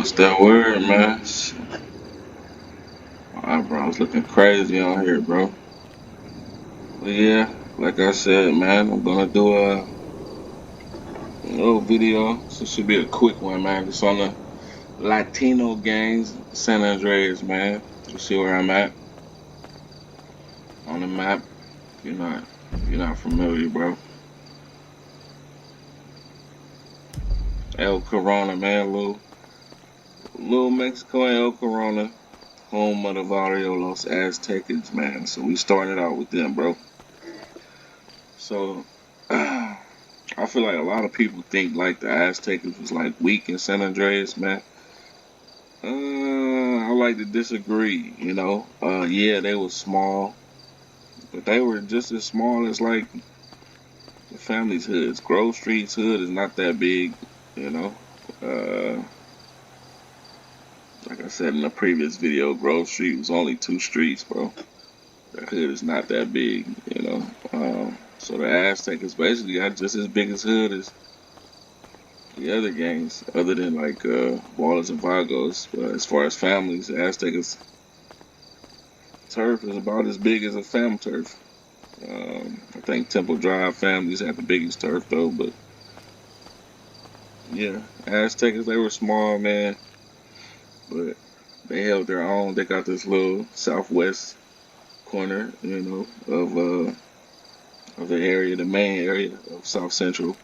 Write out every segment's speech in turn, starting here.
What's that word, man? My eyebrows looking crazy on here, bro. But yeah, like I said, man, I'm gonna do a little video. So it should be a quick one, man. Just on the Latino gangs, San Andreas, man. You see where I'm at on the map. If you're not familiar, bro. El Corona, man, little Mexico and El Corona, home of the Barrio Los Aztecas, man. So we started out with them, bro. So I feel like a lot of people think like the Aztecas was like weak in San Andreas, man. I like to disagree. Yeah, they were small, but they were just as small as like the family's hoods. Grove Street's hood is not that big, you know. Uh, like I said in the previous video, Grove Street was only two streets, bro. The hood is not that big. So the Aztecas basically got just as big as hood as the other gangs, other than like Ballers and Vagos. But as far as families, the Aztecas turf is about as big as a fam turf. I think Temple Drive families had the biggest turf though, but yeah, Aztecas they were small, man, but they held their own. They got this little southwest corner, of the area, the main area of South Central,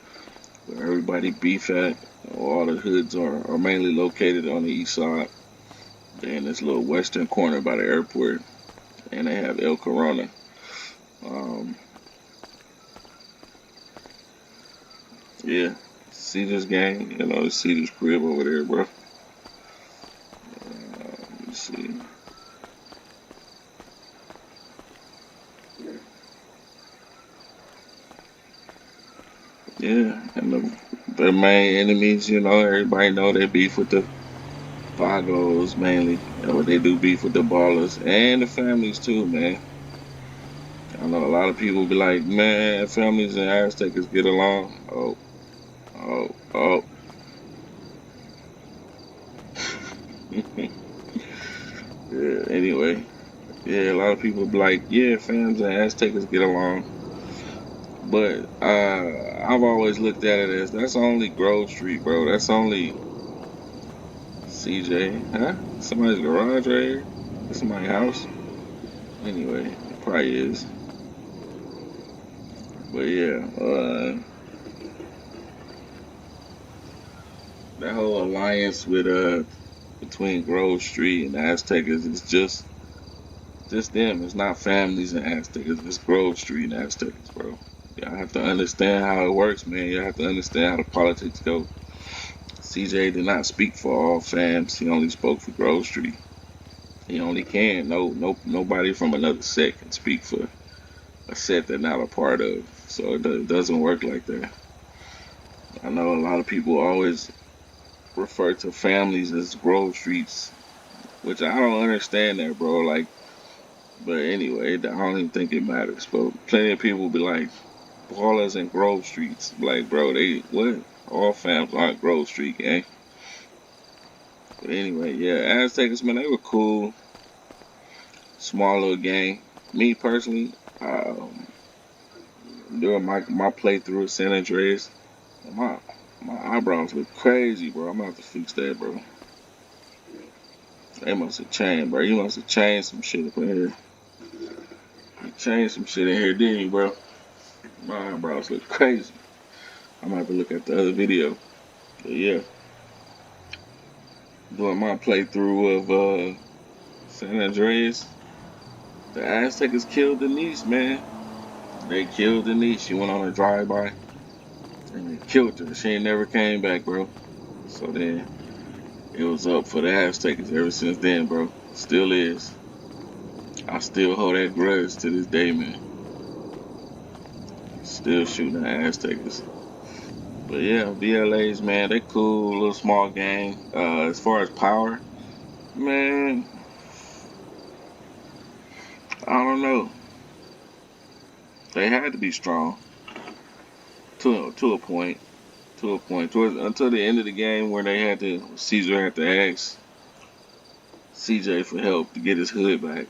where everybody beef at. All the hoods are mainly located on the east side. They're in this little western corner by the airport, and they have El Corona. Um, yeah, Caesar's gang, the Caesar's crib over there, bro. Let me see. Yeah, and the main enemies, everybody know they beef with the Vagos mainly. They do beef with the ballers and the families too, man. I know a lot of people be like, man, families and Aztecas get along. Oh. Yeah, anyway. Yeah, a lot of people be like, yeah, fans and Aztecas get along. But I've always looked at it as that's only Grove Street, bro. That's only CJ. Huh? Somebody's garage right here? That's somebody's house? Anyway, it probably is. But yeah, that whole alliance with between Grove Street and Aztecas is just them. It's not families and Aztecas. It's Grove Street and Aztecas, bro. Y'all have to understand how it works, man. You have to understand how the politics go. CJ did not speak for all fams. He only spoke for Grove Street. He only can. Nobody from another set can speak for a set they're not a part of. So it doesn't work like that. I know a lot of people always refer to families as Grove Streets, which I don't understand that, bro. Like, but anyway, I don't even think it matters. But plenty of people be like, Ballers and Grove Streets. Like, bro, they what? All fams aren't Grove Street gang. But anyway, yeah, Aztecas, man, they were cool. Small little gang. Me personally, during my playthrough of San Andreas, my my eyebrows look crazy, bro. I'm gonna have to fix that, bro. They must have changed, bro. You must have changed some shit up in here. You changed some shit in here, didn't you, bro? My eyebrows look crazy. I'm gonna have to look at the other video. But yeah, during my playthrough of San Andreas, the Aztecas killed Denise, man. They killed Denise. She went on a drive-by and they killed her. She ain't never came back, bro. So then it was up for the Aztecas ever since then, bro. Still is. I still hold that grudge to this day, man. Still shooting the Aztecas. But yeah, VLAs, man, they cool, little small gang. As far as power, man, I don't know. They had to be strong to a point. to a point. Towards until the end of the game where they had to Caesar had to ask CJ for help to get his hood back.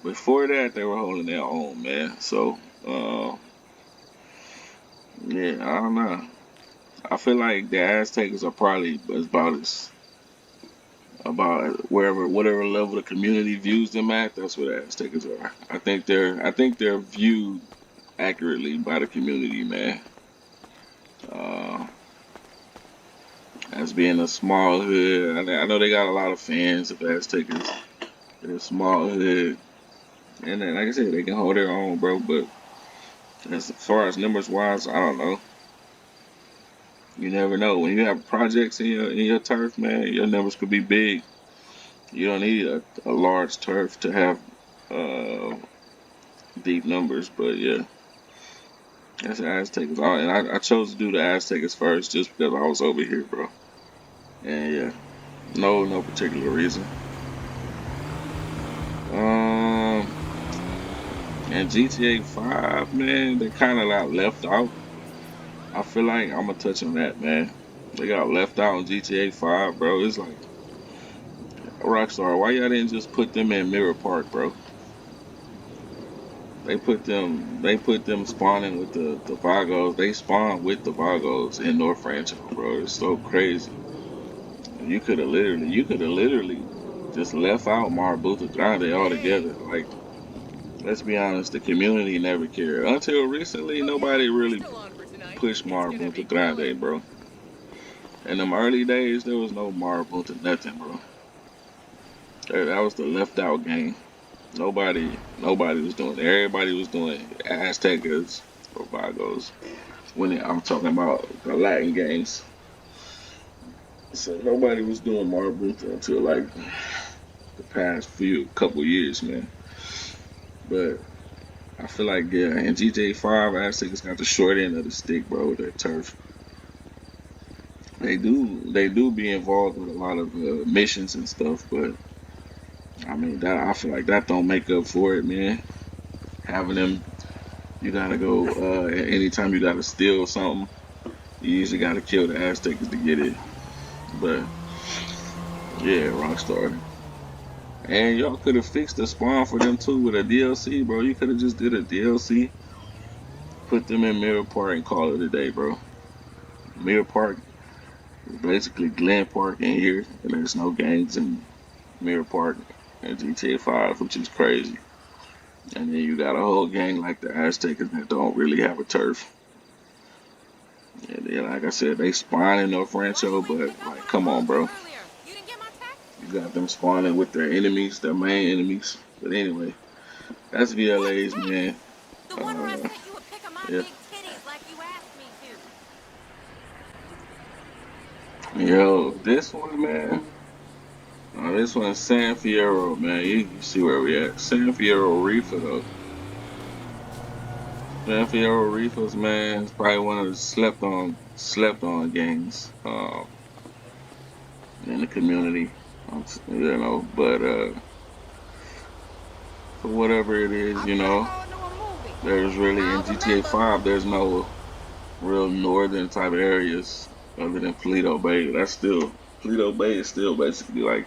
Before that, they were holding their own, man. So, yeah, I don't know. I feel like the Aztecas are probably about wherever whatever level the community views them at. That's what the Aztecas are. I think they're viewed accurately by the community, man. Uh, as being a small hood, I know they got a lot of fans of Aztecas. They're a small hood, and then, like I said, they can hold their own, bro. But as far as numbers wise, I don't know. You never know. When you have projects in your turf, man, your numbers could be big. You don't need a large turf to have uh, deep numbers, but yeah, that's the Aztecas. And I chose to do the Aztecas first just because I was over here, bro. And yeah, no particular reason. Um, and GTA 5, man, they kind of got left out. I feel like I'm gonna touch on that, man. They got left out in GTA 5, bro. It's like Rockstar. Why y'all didn't just put them in Mirror Park, bro? They put them spawning with the Vagos. They spawn with the Vagos in North Rancho, bro. It's so crazy. You could have literally just left out Marabunta Grande altogether. Like, let's be honest, the community never cared. Until recently, nobody really pushed Marabunta Grande, bro. In them early days, there was no Marabunta nothing, bro. That was the left out game. Nobody was doing it. Everybody was doing Aztecas or Vagos. I'm talking about the Latin games. So nobody was doing Marabunta until like the past few couple years, man. But I feel like yeah, in GTA 5, Aztecas got the short end of the stick, bro, with that turf. They do be involved with a lot of missions and stuff, but I mean that I feel like that don't make up for it, man. Having them, you gotta go anytime you gotta steal something. You usually gotta kill the Aztecas to get it. But yeah, Rockstar. And y'all could have fixed the spawn for them too with a DLC, bro. You could have just did a DLC, put them in Mirror Park and call it a day, bro. Mirror Park is basically Glen Park in here, and there's no gangs in Mirror Park and GTA 5, which is crazy. And then you got a whole gang like the Aztecas that don't really have a turf. And then, like I said, they spawn in North Rancho, but like, come on, bro. You got them spawning with their enemies, their main enemies. But anyway, that's VLA's, man. Yeah. Yo, this one, man. This one's San Fierro, man. You see where we at. San Fierro Rifa, though. San Fierro Rifa's, man, it's probably one of the slept on games in the community. But for whatever it is, there's really in GTA 5, there's no real northern type areas other than Paleto Bay. Paleto Bay is still basically like,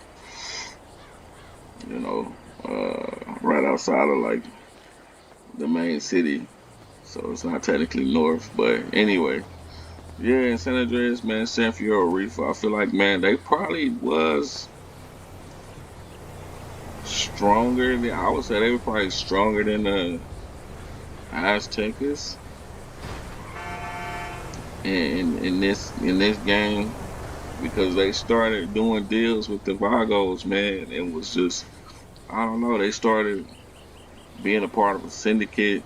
right outside of like the main city. So it's not technically north, but anyway. Yeah, in San Andreas, man, San Fierro Rifa, I feel like, man, they probably was stronger than, I would say they were probably stronger than the Aztecas in this game because they started doing deals with the Vagos, man. It was just, I don't know, they started being a part of a syndicate,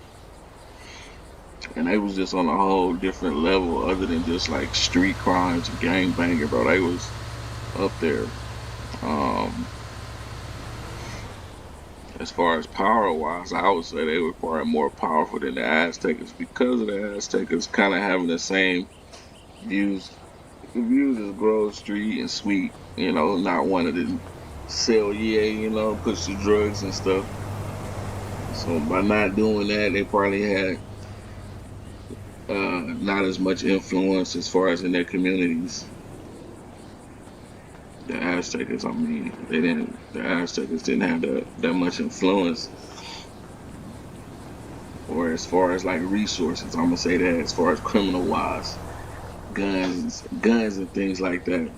and they was just on a whole different level other than just like street crimes and gang banging, bro. They was up there. Um, as far as power wise, I would say they were probably more powerful than the Aztecas because of the Aztecas kind of having the same views. The views as Grove Street and Sweet, not wanting to sell push the drugs and stuff. So by not doing that, they probably had not as much influence as far as in their communities. The Aztecas, I mean, they didn't. The Aztecas didn't have that much influence, or as far as like resources. I'm gonna say that as far as criminal wise, guns and things like that.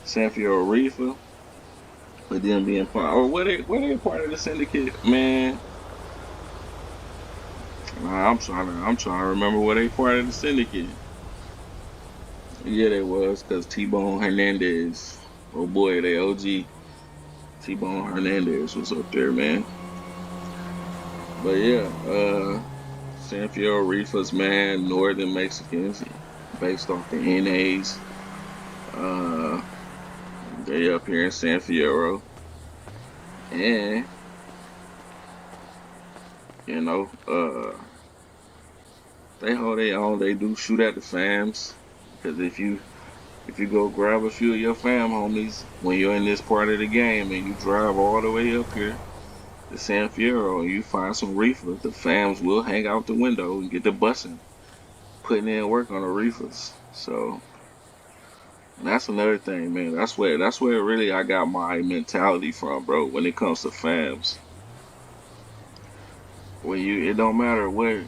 San Fierro Rifa, but them being part, or were they part of the syndicate, man? I'm trying to remember where they part of the syndicate. Yeah, they was because T-Bone Hernandez, oh boy, they OG T-Bone Hernandez was up there, man. But yeah, San Fierro Rifas, man, Northern Mexicans, based off the NAs. Uh, they up here in San Fierro, and you know, they hold their own. They do shoot at the fams, because if you go grab a few of your fam homies when you're in this part of the game and you drive all the way up here to San Fierro and you find some reefers, the fams will hang out the window and get the bussing, putting in work on the reefers. So that's another thing, man. That's where really I got my mentality from, bro. When it comes to fams, it don't matter what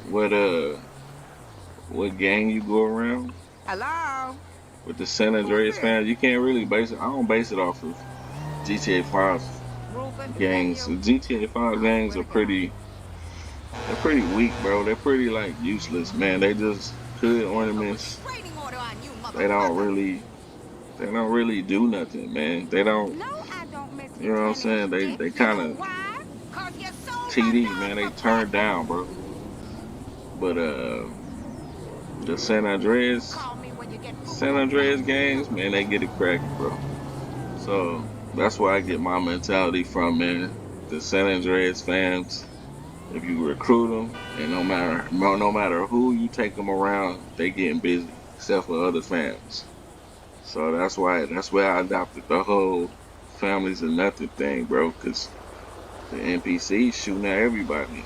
gang you go around. Hello. With the San Andreas fans, you can't really base it. I don't base it off of GTA 5 gangs. The GTA 5 gangs they're pretty weak, bro. They're pretty like useless, man. They just hood ornaments. They don't really They don't really do nothing, man. They don't, No, I don't, Miss you know what I'm saying? They kind of TD, man. They turned down, bro. But the San Andreas gangs, man, they get it cracking, bro. So that's where I get my mentality from, man. The San Andreas fans, if you recruit them, and no matter who you take them around, they getting busy, except for other fans. So that's where I adopted the whole families and nothing thing, bro. Cause the NPCs shooting at everybody.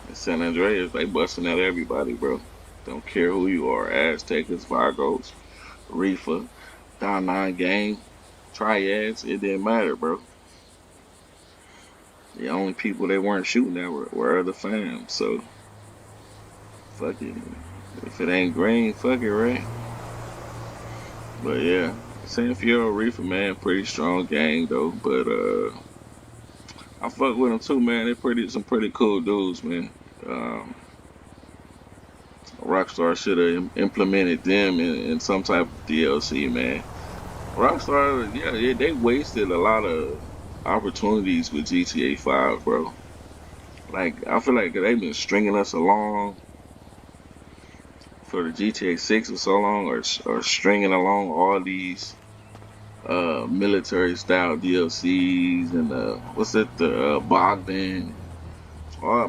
In San Andreas, they busting at everybody, bro. Don't care who you are. Aztecas, Vagos, Rifa, Don Nine Gang, Triads. It didn't matter, bro. The only people they weren't shooting at were other fams. So fuck it. If it ain't green, fuck it, right? But yeah, San Fierro Rifa, man, pretty strong gang though. But I fuck with them too, man. They're some pretty cool dudes, man. Um, Rockstar should have implemented them in some type of DLC, man. Rockstar, yeah, they wasted a lot of opportunities with GTA 5, bro. Like, I feel like they've been stringing us along for the GTA 6 for so long, or stringing along all these military style DLCs and the Bogdan, all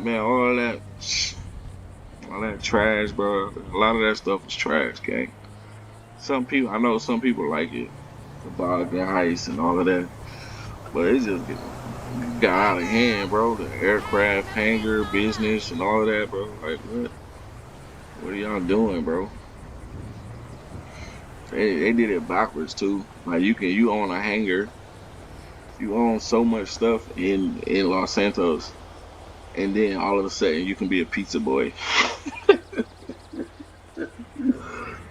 that trash, bro. A lot of that stuff is trash, gang. I know some people like it, the Bogdan heist and all of that, but it just got out of hand, bro. The aircraft hangar business and all of that, bro. Like, what are y'all doing, bro? They did it backwards too. Like you own a hangar, you own so much stuff in Los Santos, and then all of a sudden you can be a pizza boy.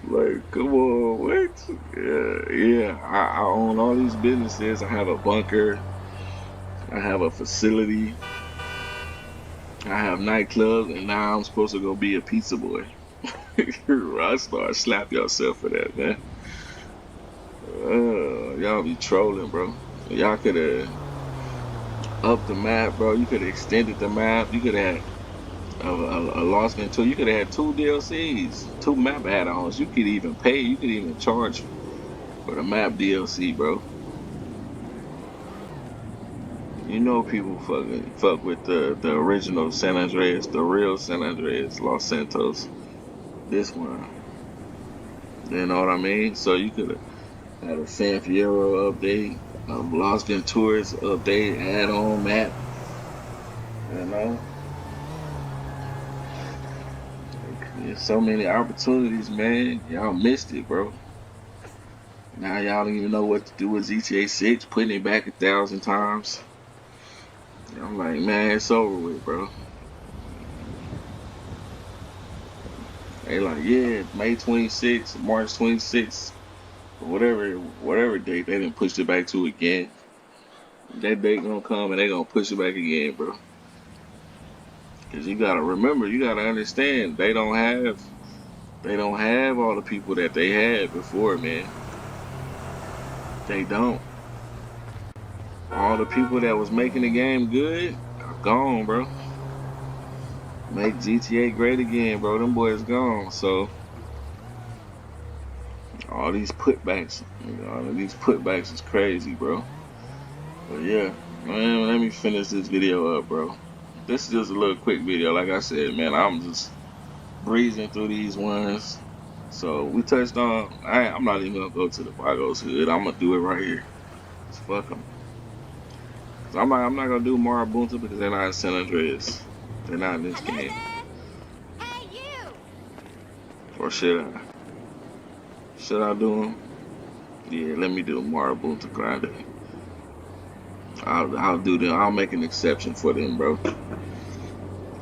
Like, come on, what? Yeah. I own all these businesses. I have a bunker. I have a facility. I have nightclubs, and now I'm supposed to go be a pizza boy. Rockstar, slap yourself for that, man. Y'all be trolling, bro. Y'all could have upped the map, bro. You could have extended the map. You could have had a Lost in 2. You could have had 2 DLCs, 2 map add-ons. You could even pay. You could even charge for the map DLC, bro. You know people fuck with the original San Andreas, the real San Andreas, Los Santos. This one, you know what I mean? So you could have had a San Fierro update, a Lost in Tours update, add-on map. You know, There's so many opportunities, man. Y'all missed it, bro. Now y'all don't even know what to do with GTA 6, putting it back 1,000 times. I'm like, man, it's over with, bro. They like, yeah, May 26th, March 26th, whatever date they didn't push it back to again. That date gonna come and they gonna push it back again, bro. Cause you gotta remember, you gotta understand, they don't have all the people that they had before, man. They don't. All the people that was making the game good are gone, bro. Make GTA great again, bro. Them boys gone. So all these putbacks is crazy, bro. But yeah, man, let me finish this video up, bro. This is just a little quick video. Like I said, man, I'm just breezing through these ones. So we touched on. I'm not even gonna go to the Vagos hood. I'm gonna do it right here. Fuck them. I'm not gonna do Marabunta because they're not in San Andreas. They're not in this Hello game. there? Hey, you! Or should I? Should I do them? Yeah, let me do Marabunta Grande. I'll do them. I'll make an exception for them, bro.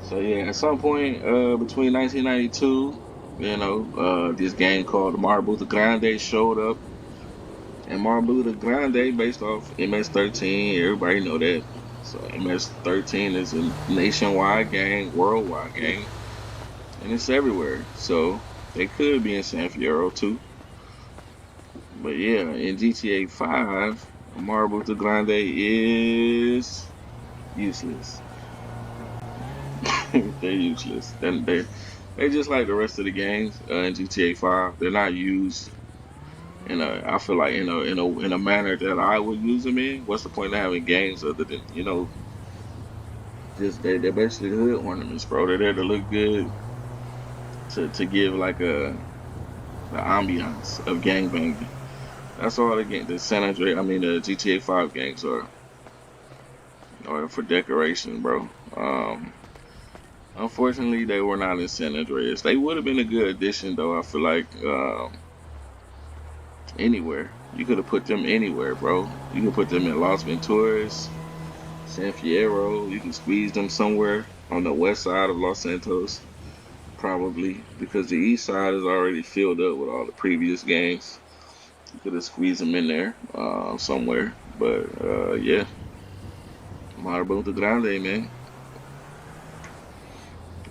So yeah, at some point between 1992, this game called Marabunta Grande showed up, and Marabunta Grande based off MS-13. Everybody know that. So MS-13 is a nationwide gang, worldwide gang, and it's everywhere. So they could be in San Fierro too. But yeah, in GTA 5, Marabunta Grande is useless. They're useless. Then they just like the rest of the games in GTA 5. They're not used I feel like in a manner that I would use them in. What's the point of having games other than just they're basically hood ornaments, bro. They're there to look good to give like the ambiance of gangbanging. That's all the San Andreas, the GTA 5 gangs are for decoration, bro. Unfortunately, they were not in San Andreas. They would have been a good addition, though. I feel like anywhere you could have put them anywhere, bro. You could put them in Las Venturas, San Fierro. You can squeeze them somewhere on the west side of Los Santos, probably because the east side is already filled up with all the previous games. You could have squeezed them in there somewhere, but yeah, Marabunta Grande, man.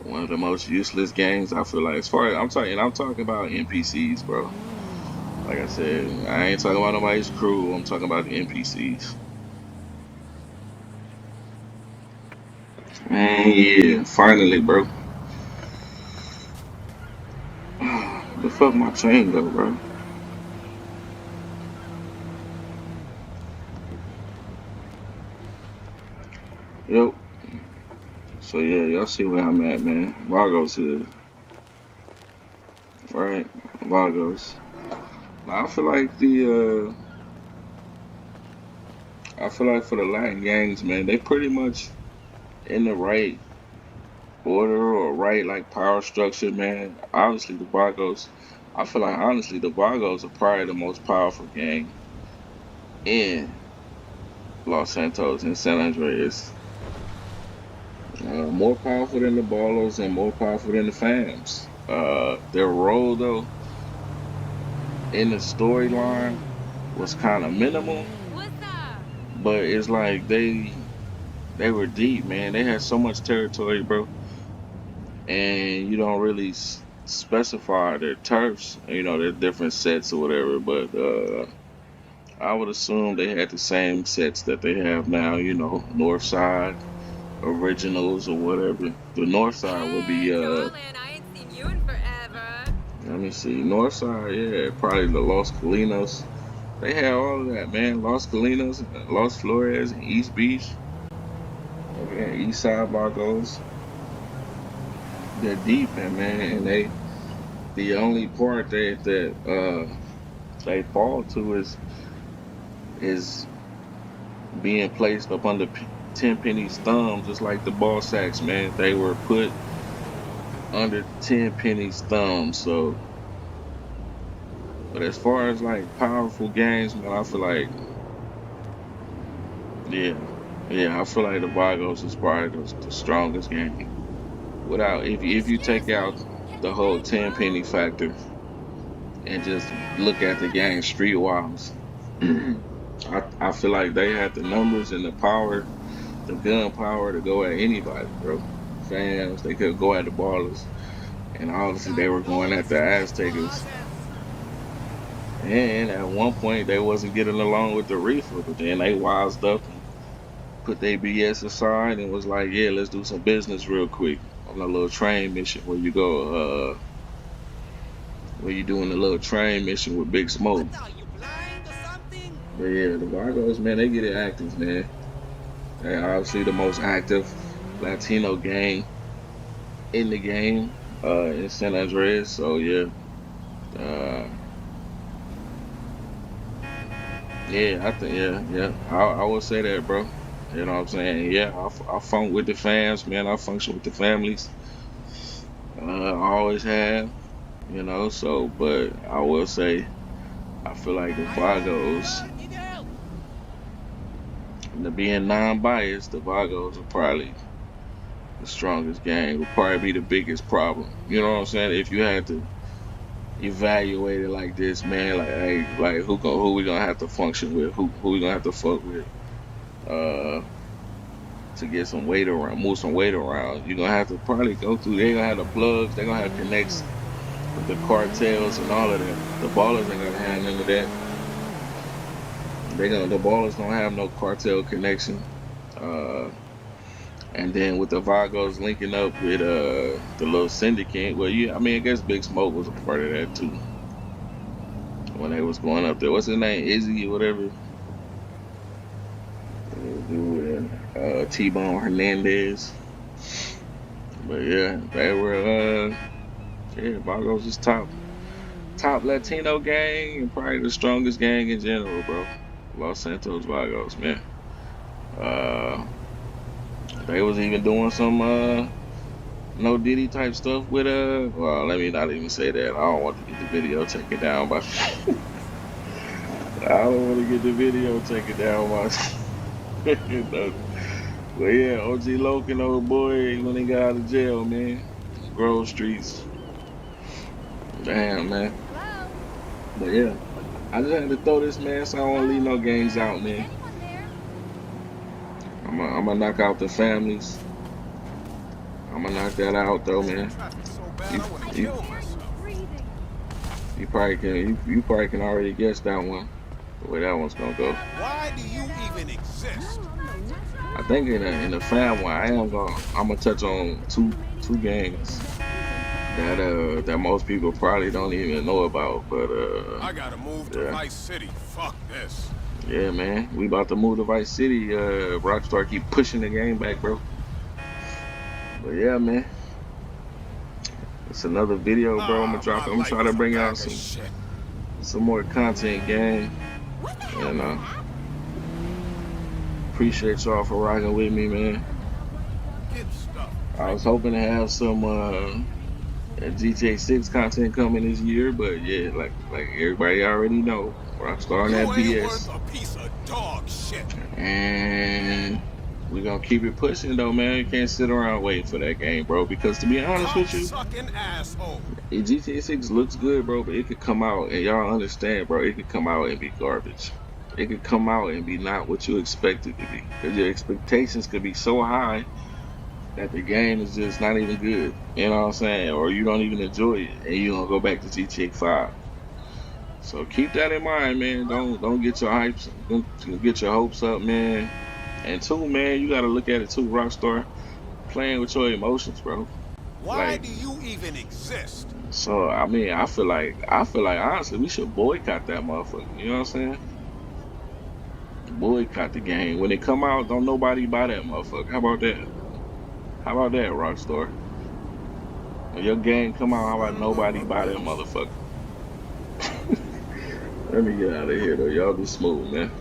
One of the most useless games I feel like. As far as I'm talking about NPCs, bro. Like I said, I ain't talking about nobody's crew. I'm talking about the NPCs. Man, yeah, finally, bro. The fuck my chain go, bro? Yep. So yeah, y'all see where I'm at, man. Vagos here, right? Vagos. Now, I feel like for the Latin gangs, man, they pretty much in the right order or right like power structure, man. Obviously, the Vagos. I feel like honestly, the Vagos are probably the most powerful gang in Los Santos and San Andreas. More powerful than the Ballos and more powerful than the Fams. Their role though in the storyline was kind of minimal, What's up? but it's like they were deep, man. They had so much territory, bro, and you don't really specify their turfs, their different sets or whatever. But I would assume they had the same sets that they have now, North Side originals or whatever. The North Side would be Hey, darling, I ain't seen you in forever. let me see, North Side, yeah, probably the Los Colinos. They had all of that, man. Los Colinos, Los Flores, and East Beach. Okay, East Side Vagos. They're deep, man, and the only part that they fall to is being placed up under Tenpenny's thumb, just like the ball sacks, man. They were put under 10 pennies thumb. So, but as far as like powerful games, man, I feel like yeah, yeah, I feel like the Vagos is probably the strongest game. Without if you take Excuse out me. Can the you whole bring me 10 penny water? factor and just look at the game streetwise, I feel like they had the numbers and the power, the gun power to go at anybody, bro. Fans, they could go at the ballers, and obviously they were going at the Aztecas. And at one point they wasn't getting along with the Reefer, but then they wised up and put their BS aside and was like, yeah, let's do some business real quick on a little train mission where you go, where you doing a little train mission with Big What Smoke. are you, blind or something? But yeah, the Vagos, man, they get it active, man. They obviously the most active Latino gang in the game, in San Andreas. So yeah, uh, yeah, I think yeah, I will say that, bro. You know what I'm saying? Yeah, I funk with the fans, man. I function with the families. I always have, you know. So, but I will say, I feel like the Vagos, to being non-biased, the Vagos are probably the strongest gang. Would probably be the biggest problem. You know what I'm saying? If you had to evaluate it like this, man, like hey, like who we gonna have to function with? Who we gonna have to fuck with? Uh, to get some weight around, move some weight around. You're gonna have to probably go through. They're gonna have the plugs. They're gonna have connects with the cartels and all of that. The ballers ain't gonna have none of that. The ballers don't have no cartel connection. Uh, and then with the Vagos linking up with the little syndicate, well, yeah, I mean, I guess Big Smoke was a part of that too when they was going up there. What's his name, Izzy or whatever? Dude, T-Bone Hernandez. But yeah, they were yeah, Vagos is top Latino gang and probably the strongest gang in general, bro. Los Santos Vagos, man. Uh, they was even doing some no Diddy type stuff with well, let me not even say that. I don't want to get the video taken down by I don't want to get the video taken down by you know. But yeah, OG Loken, old boy, when he got out of jail, man. Grove Streets. Damn, man. Hello? But yeah, I just had to throw this, man, so I don't want to leave no Hello? gangs out, Is man. anyone there? I'm gonna knock out the families. I'm gonna knock that out, though, man. Traffic so bad You, I want I to you, can kill hear you myself. breathing. you probably can already guess that one, the way that one's gonna go. Why do you Hello? even exist? I think in the fam one, I'm gonna touch on two gangs that most people probably don't even know about, but I gotta move to yeah. Vice City. Fuck this. Yeah, man. We about to move to Vice City. Rockstar keep pushing the game back, bro. But yeah, man. It's another video, bro. I'm gonna Ah, drop my it. I'm gonna life try to is a bring out bag of shit. some more content, gang. What the hell And was that? appreciate y'all for rocking with me, man. Get stuff. I was hoping to have some GTA 6 content coming this year, but yeah, like everybody already know, Rockstar on that You ain't worth BS. a piece of dog shit. And we gonna keep it pushing though, man. You can't sit around waiting for that game, bro. Because to be honest with you, Cock-sucking asshole. GTA 6 looks good, bro, but it could come out and y'all understand, bro. It could come out and be garbage. It could come out and be not what you expect it to be. Because your expectations could be so high that the game is just not even good. You know what I'm saying? Or you don't even enjoy it and you don't go back to GTA 5. So keep that in mind, man. Don't get your hypes, don't get your hopes up, man. And two, man, you gotta look at it too, Rockstar, playing with your emotions, bro. Why Like, do you even exist? so I mean, I feel like honestly we should boycott that motherfucker. You know what I'm saying? Boycott the game. When it come out, don't nobody buy that motherfucker. How about that? How about that, Rockstar? When your game come out, how about Son of nobody a buy that bitch. motherfucker? Let me get out of here though. Y'all be smooth, man.